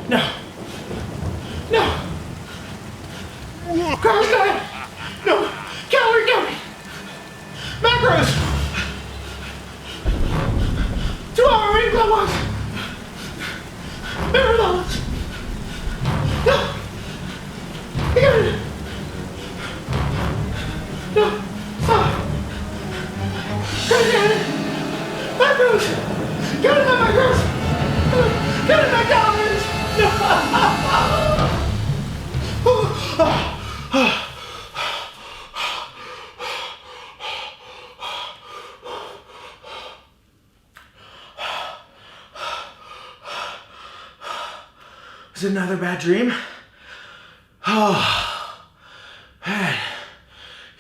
No. No. Carbs diet. No. Calorie counting. Macros. 2-hour rain blood walks. Marathons. No. You got it. No. Stop. Count it. Macros. Counting my macros. Counting my calories. No. Was it another bad dream? Oh, man.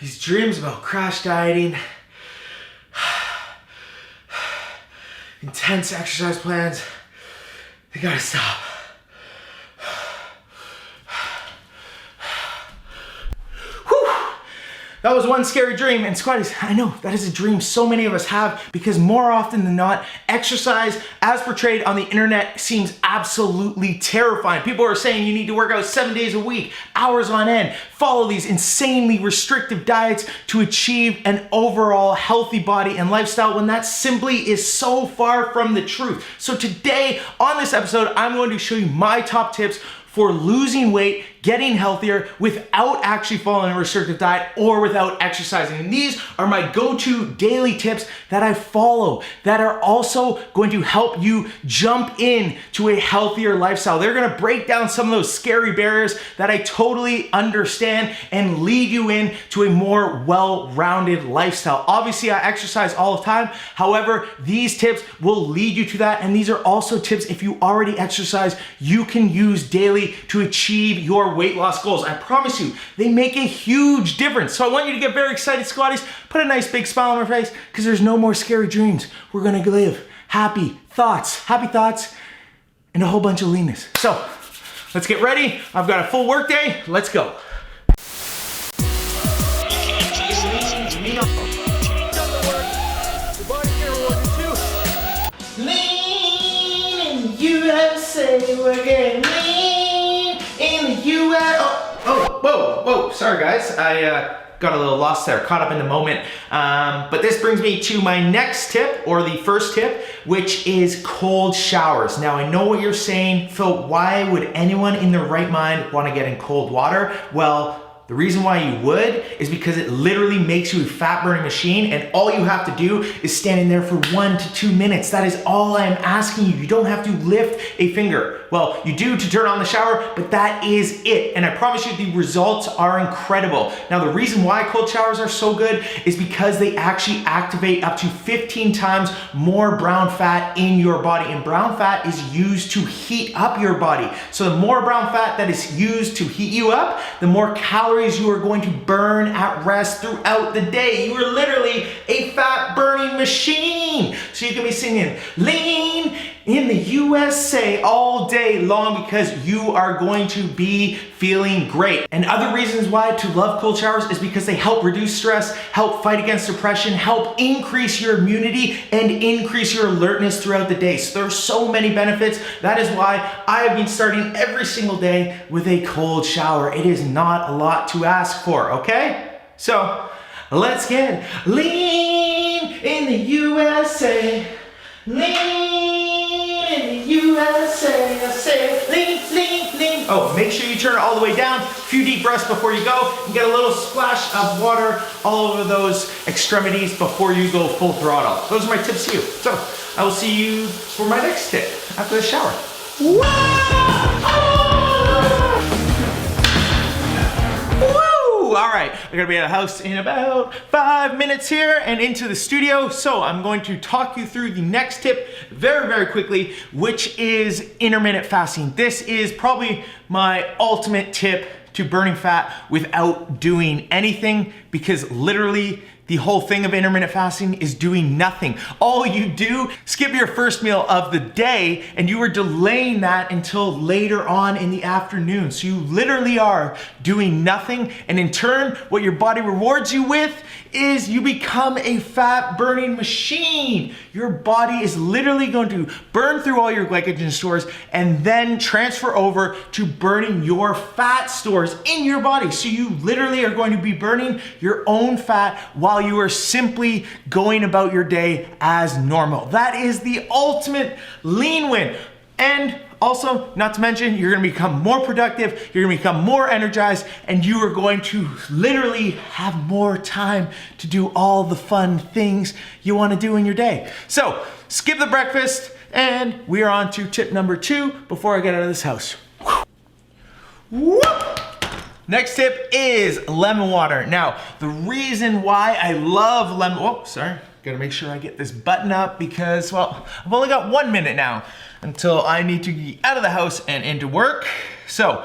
These dreams about crash dieting, intense exercise plans, they gotta stop. That was one scary dream, and squatties, I know that is a dream so many of us have because more often than not, exercise as portrayed on the internet seems absolutely terrifying. People are saying you need to work out 7 days a week, hours on end, follow these insanely restrictive diets to achieve an overall healthy body and lifestyle when that simply is so far from the truth. So today on this episode, I'm going to show you my top tips for losing weight, getting healthier without actually following a restrictive diet or without exercising. And these are my go-to daily tips that I follow that are also going to help you jump in to a healthier lifestyle. They're gonna break down some of those scary barriers that I totally understand and lead you in to a more well-rounded lifestyle. Obviously, I exercise all the time. However, these tips will lead you to that. And these are also tips if you already exercise, you can use daily to achieve your weight loss goals. I promise you, they make a huge difference. So I want you to get very excited, squatties. Put a nice big smile on your face because there's no more scary dreams. We're gonna live happy thoughts, and a whole bunch of leanness. So let's get ready. I've got a full work day. Let's go. Lean in the USA, we're getting lean in the US. Whoa, sorry guys. I got a little lost there, caught up in the moment. But this brings me to my next tip, or the first tip, which is cold showers. Now I know what you're saying, Phil, why would anyone in their right mind want to get in cold water? Well, the reason why you would is because it literally makes you a fat burning machine, and all you have to do is stand in there for 1 to 2 minutes. That is all I'm asking you. You don't have to lift a finger. Well, you do to turn on the shower, but that is it. And I promise you the results are incredible. Now, the reason why cold showers are so good is because they actually activate up to 15 times more brown fat in your body. And brown fat is used to heat up your body. So the more brown fat that is used to heat you up, the more calories you are going to burn at rest throughout the day. You are literally a fat burning machine. So you can be singing lean in the USA all day long because you are going to be feeling great. And other reasons why to love cold showers is because they help reduce stress, help fight against depression, help increase your immunity, and increase your alertness throughout the day. So there are so many benefits. That is why I have been starting every single day with a cold shower. It is not a lot to ask for, okay? So let's get lean in the USA. Lean in the USA, I say lean. Oh, make sure you turn it all the way down. A few deep breaths before you go. And get a little splash of water all over those extremities before you go full throttle. Those are my tips to you. So I will see you for my next tip after the shower. All right, I'm gonna be at the house in about 5 minutes here and into the studio. So I'm going to talk you through the next tip very, very quickly, which is intermittent fasting. This is probably my ultimate tip to burning fat without doing anything, because literally the whole thing of intermittent fasting is doing nothing. All you do, skip your first meal of the day, and you are delaying that until later on in the afternoon. So you literally are doing nothing, and in turn, what your body rewards you with is you become a fat burning machine. Your body is literally going to burn through all your glycogen stores and then transfer over to burning your fat stores in your body. So you literally are going to be burning your own fat while you are simply going about your day as normal. That is the ultimate lean win. And also, not to mention, you're gonna become more productive, you're gonna become more energized, and you are going to literally have more time to do all the fun things you wanna do in your day. So, skip the breakfast, and we are on to tip number 2 before I get out of this house. Whoop. Next tip is lemon water. Now, the reason why I love lemon, gotta make sure I get this button up because, well, I've only got 1 minute now until I need to get out of the house and into work. So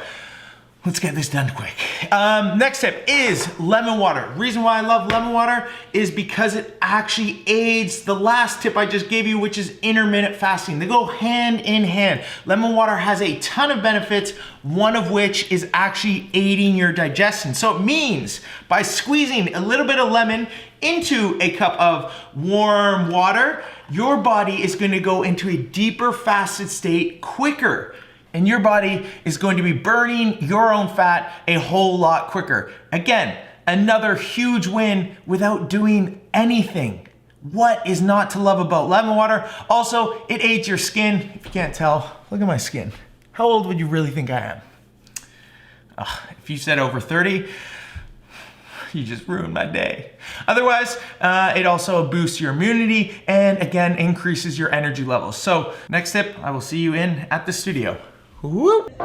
let's get this done quick. Next tip is lemon water. Reason why I love lemon water is because it actually aids the last tip I just gave you, which is intermittent fasting. They go hand in hand. Lemon water has a ton of benefits, one of which is actually aiding your digestion. So it means by squeezing a little bit of lemon into a cup of warm water, your body is going to go into a deeper fasted state quicker. And your body is going to be burning your own fat a whole lot quicker. Again, another huge win without doing anything. What is not to love about lemon water? Also, it aids your skin. If you can't tell, look at my skin. How old would you really think I am? If you said over 30, you just ruined my day. Otherwise, it also boosts your immunity and again, increases your energy levels. So next tip, I will see you at the studio. Whoop.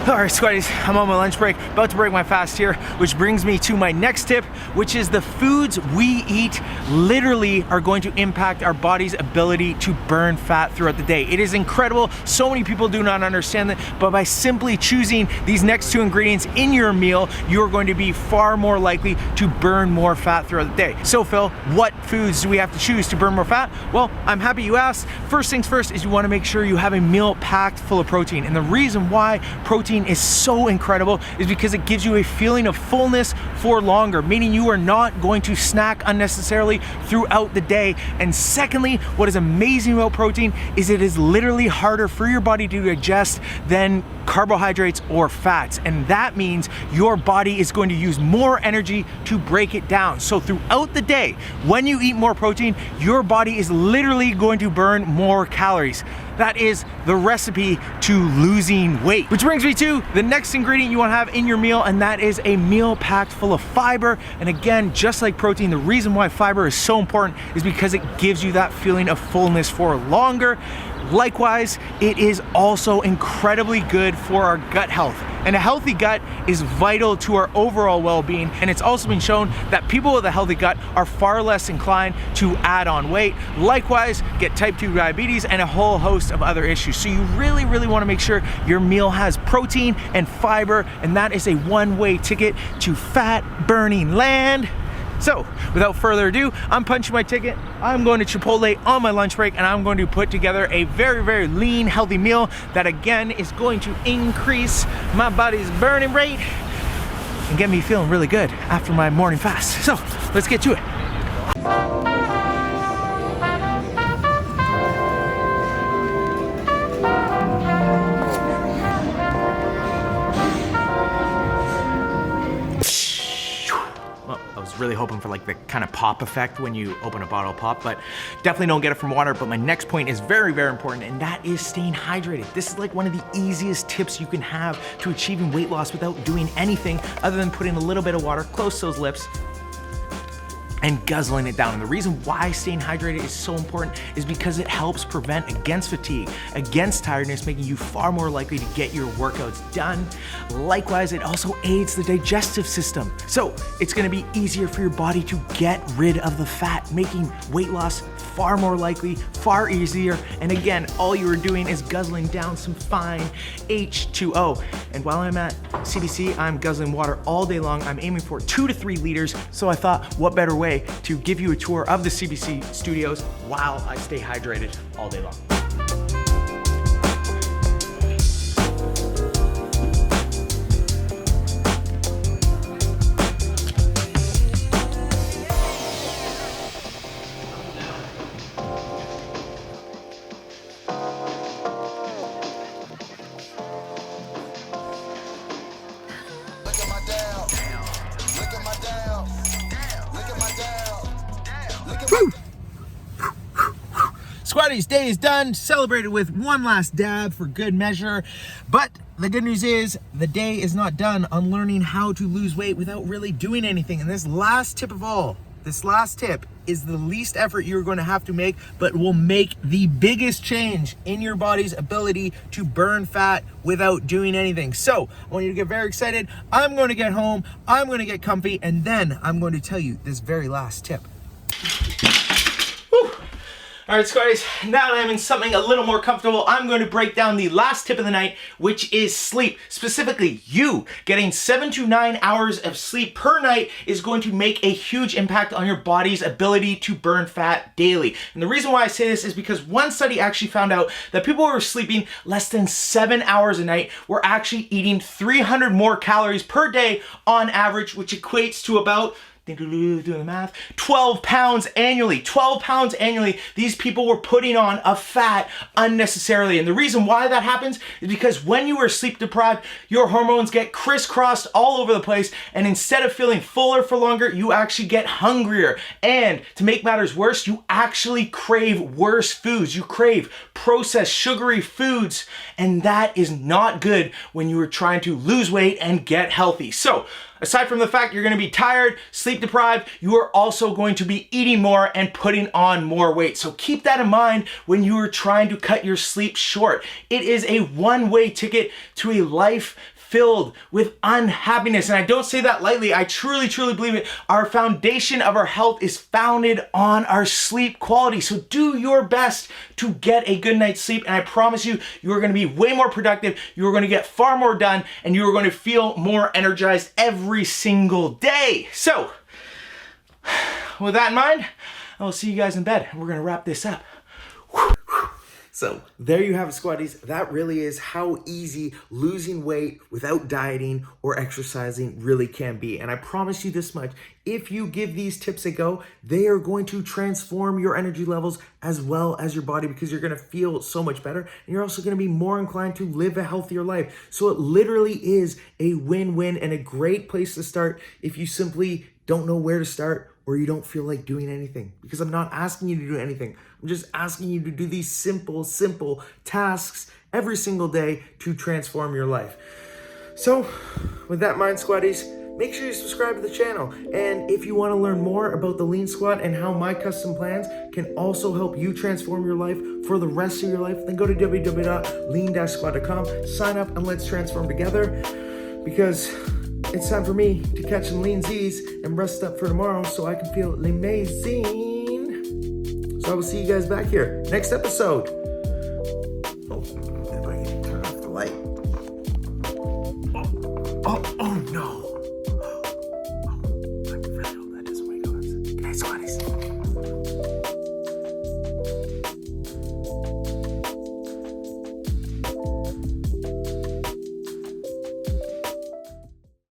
All right, Squaddies, I'm on my lunch break, about to break my fast here, which brings me to my next tip, which is the foods we eat literally are going to impact our body's ability to burn fat throughout the day. It is incredible. So many people do not understand that, but by simply choosing these next 2 ingredients in your meal, you're going to be far more likely to burn more fat throughout the day. So Phil, what foods do we have to choose to burn more fat? Well, I'm happy you asked. First things first is you want to make sure you have a meal packed full of protein. And the reason why protein is so incredible is because it gives you a feeling of fullness for longer, meaning you are not going to snack unnecessarily throughout the day. And secondly, what is amazing about protein is it is literally harder for your body to digest than carbohydrates or fats. And that means your body is going to use more energy to break it down. So throughout the day, when you eat more protein, your body is literally going to burn more calories. That is the recipe to losing weight. Which brings me to the next ingredient you want to have in your meal, and that is a meal packed full of fiber. And again, just like protein, the reason why fiber is so important is because it gives you that feeling of fullness for longer. Likewise, it is also incredibly good for our gut health. And a healthy gut is vital to our overall well-being. And it's also been shown that people with a healthy gut are far less inclined to add on weight. Likewise, get type 2 diabetes and a whole host of other issues. So you really, really want to make sure your meal has protein and fiber, and that is a one-way ticket to fat burning land. So, without further ado, I'm punching my ticket. I'm going to Chipotle on my lunch break, and I'm going to put together a very, very lean, healthy meal that again is going to increase my body's burning rate and get me feeling really good after my morning fast. So, let's get to it. Really hoping for like the kind of pop effect when you open a bottle of pop, but definitely don't get it from water. But my next point is very, very important, and that is staying hydrated. This is like one of the easiest tips you can have to achieving weight loss without doing anything other than putting a little bit of water close to those lips and guzzling it down. And the reason why staying hydrated is so important is because it helps prevent against fatigue, against tiredness, making you far more likely to get your workouts done. Likewise, it also aids the digestive system. So it's gonna be easier for your body to get rid of the fat, making weight loss far more likely, far easier, and again, all you are doing is guzzling down some fine H2O. And while I'm at CBC, I'm guzzling water all day long. I'm aiming for 2 to 3 liters, so I thought, what better way to give you a tour of the CBC studios while I stay hydrated all day long. Squatty's day is done, celebrated with one last dab for good measure. But the good news is the day is not done on learning how to lose weight without really doing anything. And this last tip of all, this last tip is the least effort you're going to have to make, but will make the biggest change in your body's ability to burn fat without doing anything. So I want you to get very excited. I'm going to get home, I'm going to get comfy, and then I'm going to tell you this very last tip. Whew. All right, Squatties, now that I'm in something a little more comfortable, I'm going to break down the last tip of the night, which is sleep. Specifically, you getting 7 to 9 hours of sleep per night is going to make a huge impact on your body's ability to burn fat daily. And the reason why I say this is because one study actually found out that people who were sleeping less than 7 hours a night were actually eating 300 more calories per day on average, which equates to about, doing the math, 12 pounds annually. 12 pounds annually. These people were putting on a fat unnecessarily. And the reason why that happens is because when you are sleep deprived, your hormones get crisscrossed all over the place. And instead of feeling fuller for longer, you actually get hungrier. And to make matters worse, you actually crave worse foods. You crave processed sugary foods. And that is not good when you are trying to lose weight and get healthy. So, aside from the fact you're going to be tired, sleep deprived, you are also going to be eating more and putting on more weight. So keep that in mind when you are trying to cut your sleep short. It is a one-way ticket to a life filled with unhappiness. And I don't say that lightly. I truly, truly believe it. Our foundation of our health is founded on our sleep quality. So do your best to get a good night's sleep. And I promise you, you are going to be way more productive. You are going to get far more done, and you are going to feel more energized every single day. So with that in mind, I will see you guys in bed, and we're going to wrap this up. So there you have it, Squatties. That really is how easy losing weight without dieting or exercising really can be. And I promise you this much, if you give these tips a go, they are going to transform your energy levels as well as your body, because you're going to feel so much better, and you're also going to be more inclined to live a healthier life. So it literally is a win-win and a great place to start if you simply don't know where to start or you don't feel like doing anything. Because I'm not asking you to do anything. I'm just asking you to do these simple tasks every single day to transform your life. So with that in mind, Squatties, make sure you subscribe to the channel. And if you want to learn more about the Leansquad and how my custom plans can also help you transform your life for the rest of your life, then go to www.lean-squad.com, sign up, and let's transform together, because it's time for me to catch some leansies and rest up for tomorrow so I can feel amazing. So I will see you guys back here next episode.